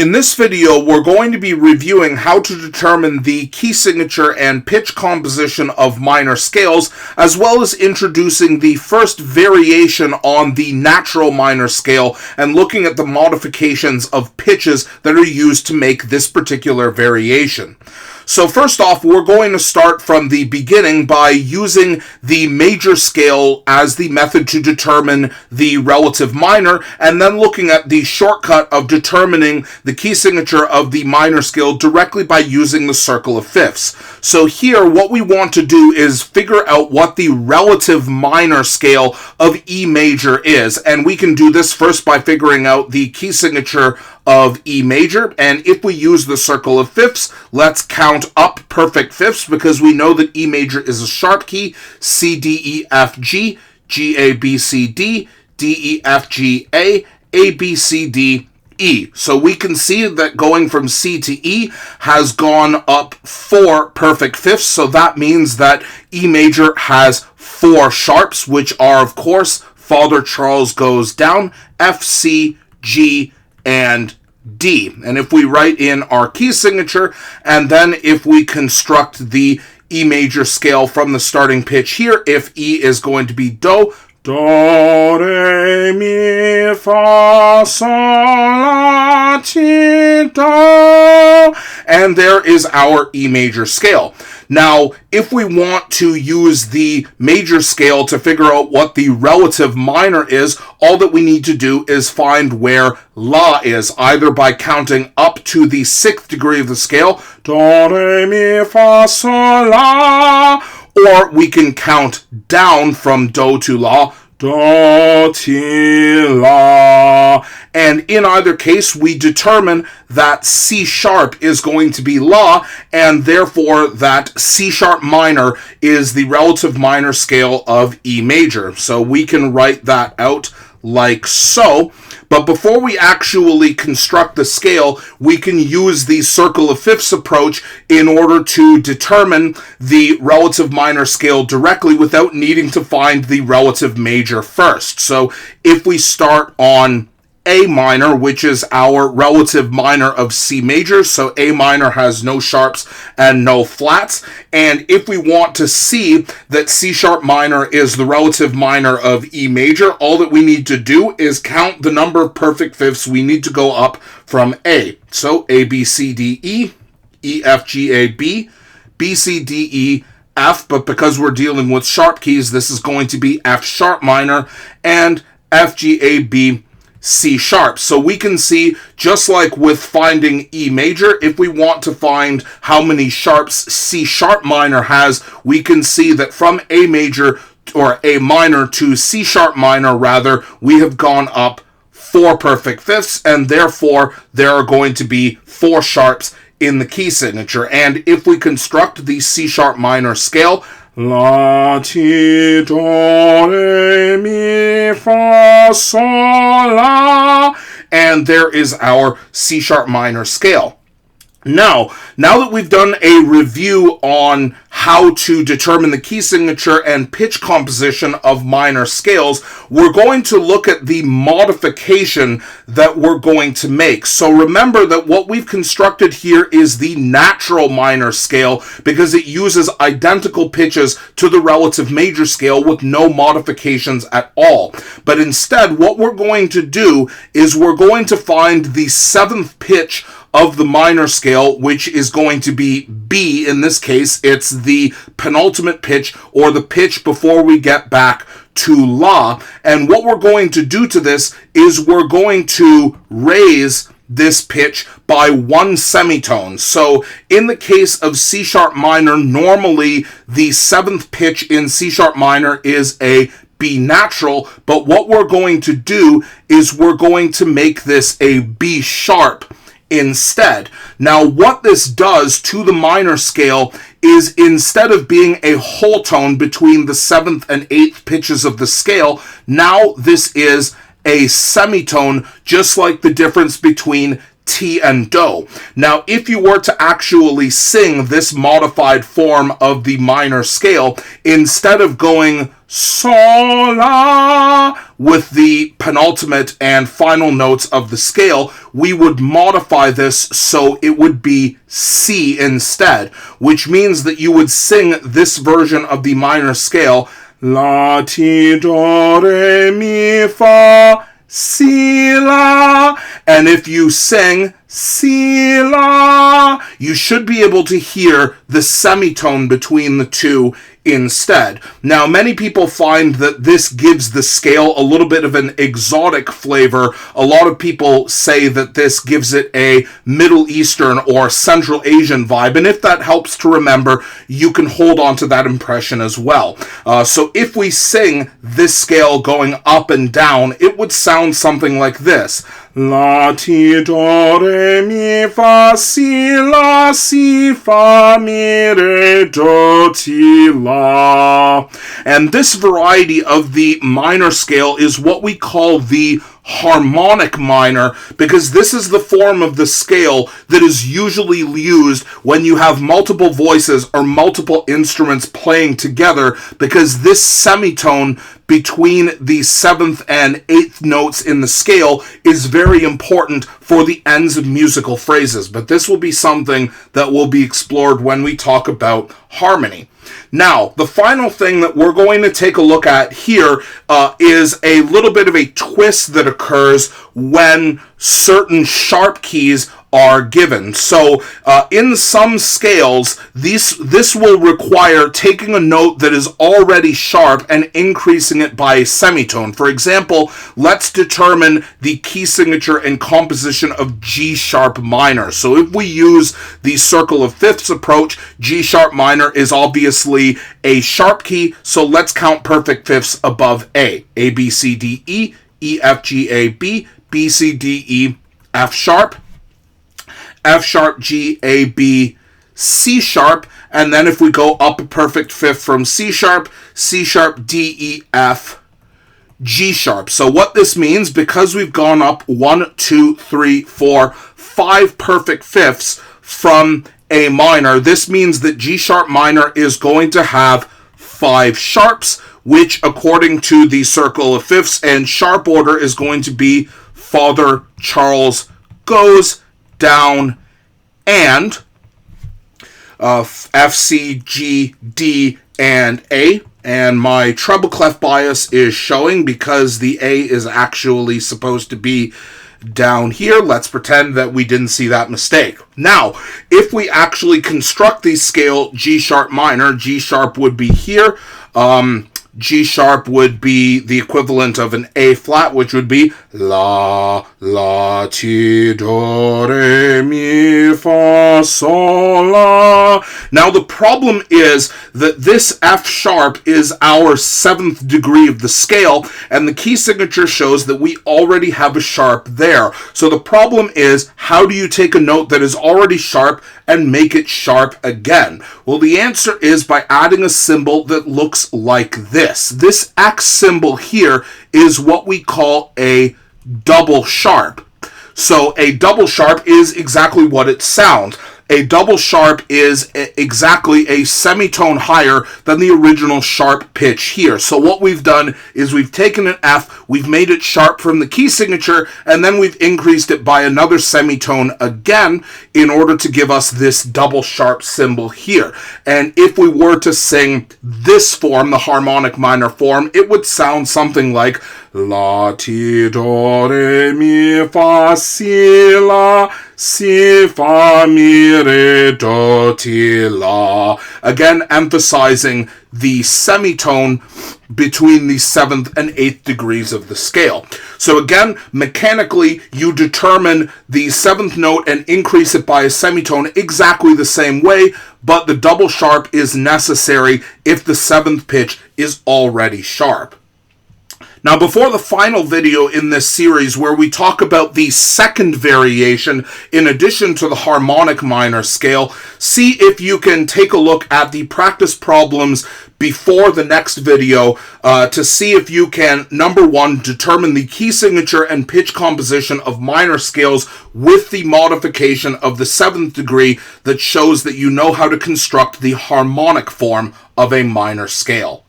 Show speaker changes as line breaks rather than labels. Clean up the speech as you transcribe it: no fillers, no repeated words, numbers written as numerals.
In this video, we're going to be reviewing how to determine the key signature and pitch composition of minor scales, as well as introducing the first variation on the natural minor scale and looking at the modifications of pitches that are used to make this particular variation. So first off, we're going to start from the beginning by using the major scale as the method to determine the relative minor, and then looking at the shortcut of determining the key signature of the minor scale directly by using the circle of fifths. So here, what we want to do is figure out what the relative minor scale of E major is, and we can do this first by figuring out the key signature of E major, and if we use the circle of fifths, let's count up perfect fifths because we know that E major is a sharp key: C, D, E, F, G, G, A, B, C, D, D, E, F, G, A, B, C, D, E. So we can see that going from C to E has gone up 4 perfect fifths, so that means that E major has 4 sharps, which are, of course, Father Charles goes down, F, C, G, and D. And if we write in our key signature, and then if we construct the E major scale from the starting pitch here, if E is going to be do, re, mi, fa, sol, la, ti, do, and there is our E major scale. Now, if we want to use the major scale to figure out what the relative minor is, all that we need to do is find where La is, either by counting up to the 6th degree of the scale, do, re, mi, fa, sol, la, or we can count down from do to la, do, ti, la. And in either case, we determine that C sharp is going to be La, and therefore that C sharp minor is the relative minor scale of E major. So we can write that out like so. But before we actually construct the scale, we can use the circle of fifths approach in order to determine the relative minor scale directly without needing to find the relative major first. So if we start on A minor, which is our relative minor of C major, so A minor has no sharps and no flats, and if we want to see that C sharp minor is the relative minor of E major, all that we need to do is count the number of perfect fifths we need to go up from A. So A, B, C, D, E, E, F, G, A, B, B, C, D, E, F, but because we're dealing with sharp keys, this is going to be F sharp minor, and F, G, A, B, C sharp. So we can see, just like with finding E major, if we want to find how many sharps C sharp minor has, we can see that from A major, or A minor, to C sharp minor rather, we have gone up 4 perfect fifths, and therefore there are going to be 4 sharps in the key signature. And if we construct the C sharp minor scale, la, ti, do, re, mi, fa, sol, la, and there is our C sharp minor scale. Now that we've done a review on how to determine the key signature and pitch composition of minor scales, we're going to look at the modification that we're going to make. So remember that what we've constructed here is the natural minor scale because it uses identical pitches to the relative major scale with no modifications at all. But instead, what we're going to do is we're going to find the 7th pitch of the minor scale, which is going to be B. In this case, it's the penultimate pitch, or the pitch before we get back to La. And what we're going to do to this is we're going to raise this pitch by 1 semitone. So in the case of C sharp minor, normally the 7th pitch in C sharp minor is a B natural, but what we're going to do is we're going to make this a B sharp instead. Now, what this does to the minor scale is, instead of being a whole tone between the 7th and 8th pitches of the scale, now this is a semitone, just like the difference between T and Do. Now, if you were to actually sing this modified form of the minor scale, instead of going sol, la, with the penultimate and final notes of the scale, we would modify this so it would be C instead, which means that you would sing this version of the minor scale, la, ti, do, re, mi, fa, si, la, and if you sing si, la, you should be able to hear the semitone between the two instead. Now, many people find that this gives the scale a little bit of an exotic flavor. A lot of people say that this gives it a Middle Eastern or Central Asian vibe, and if that helps to remember, you can hold on to that impression as well. So if we sing this scale going up and down, it would sound something like this. La, ti, do, re, mi, fa, si, la, si, fa, mi, re, do, ti, la. And this variety of the minor scale is what we call the harmonic minor, because this is the form of the scale that is usually used when you have multiple voices or multiple instruments playing together, because this semitone between the 7th and 8th notes in the scale is very important for the ends of musical phrases. But this will be something that will be explored when we talk about harmony. Now, the final thing that we're going to take a look at here is a little bit of a twist that occurs when certain sharp keys are given. So in some scales, this will require taking a note that is already sharp and increasing it by a semitone. For example, let's determine the key signature and composition of G sharp minor. So if we use the circle of fifths approach, G sharp minor is obviously a sharp key, so let's count perfect fifths above A. A, B, C, D, E, E, F, G, A, B, B, C, D, E, F sharp, F sharp, G, A, B, C sharp, and then if we go up a perfect fifth from C sharp, D, E, F, G sharp. So what this means, because we've gone up 1, 2, 3, 4, 5 perfect fifths from A minor, this means that G sharp minor is going to have 5 sharps, which according to the circle of fifths and sharp order is going to be Father Charles goes down and F, C, G, D, and A. And my treble clef bias is showing because the A is actually supposed to be down here. Let's pretend that we didn't see that mistake. Now, if we actually construct the scale G sharp minor, G sharp would be here. G sharp would be the equivalent of an A flat, which would be la, la, ti, do, re, mi, fa, sol, la. Now the problem is that this F sharp is our 7th degree of the scale, and the key signature shows that we already have a sharp there. So the problem is, how do you take a note that is already sharp and make it sharp again? Well, the answer is by adding a symbol that looks like this. This X symbol here is what we call a double sharp. So a double sharp is exactly what it sounds. A double sharp is exactly a semitone higher than the original sharp pitch here. So what we've done is we've taken an F, we've made it sharp from the key signature, and then we've increased it by another semitone again in order to give us this double sharp symbol here. And if we were to sing this form, the harmonic minor form, it would sound something like la, ti, do, re, mi, fa, si, la, si, fa, mi, re, do, ti, la. Again, emphasizing the semitone between the 7th and 8th degrees of the scale. So again, mechanically, you determine the 7th note and increase it by a semitone exactly the same way, but the double sharp is necessary if the 7th pitch is already sharp. Now, before the final video in this series where we talk about the second variation in addition to the harmonic minor scale, see if you can take a look at the practice problems before the next video to see if you can, number one, determine the key signature and pitch composition of minor scales with the modification of the 7th degree that shows that you know how to construct the harmonic form of a minor scale.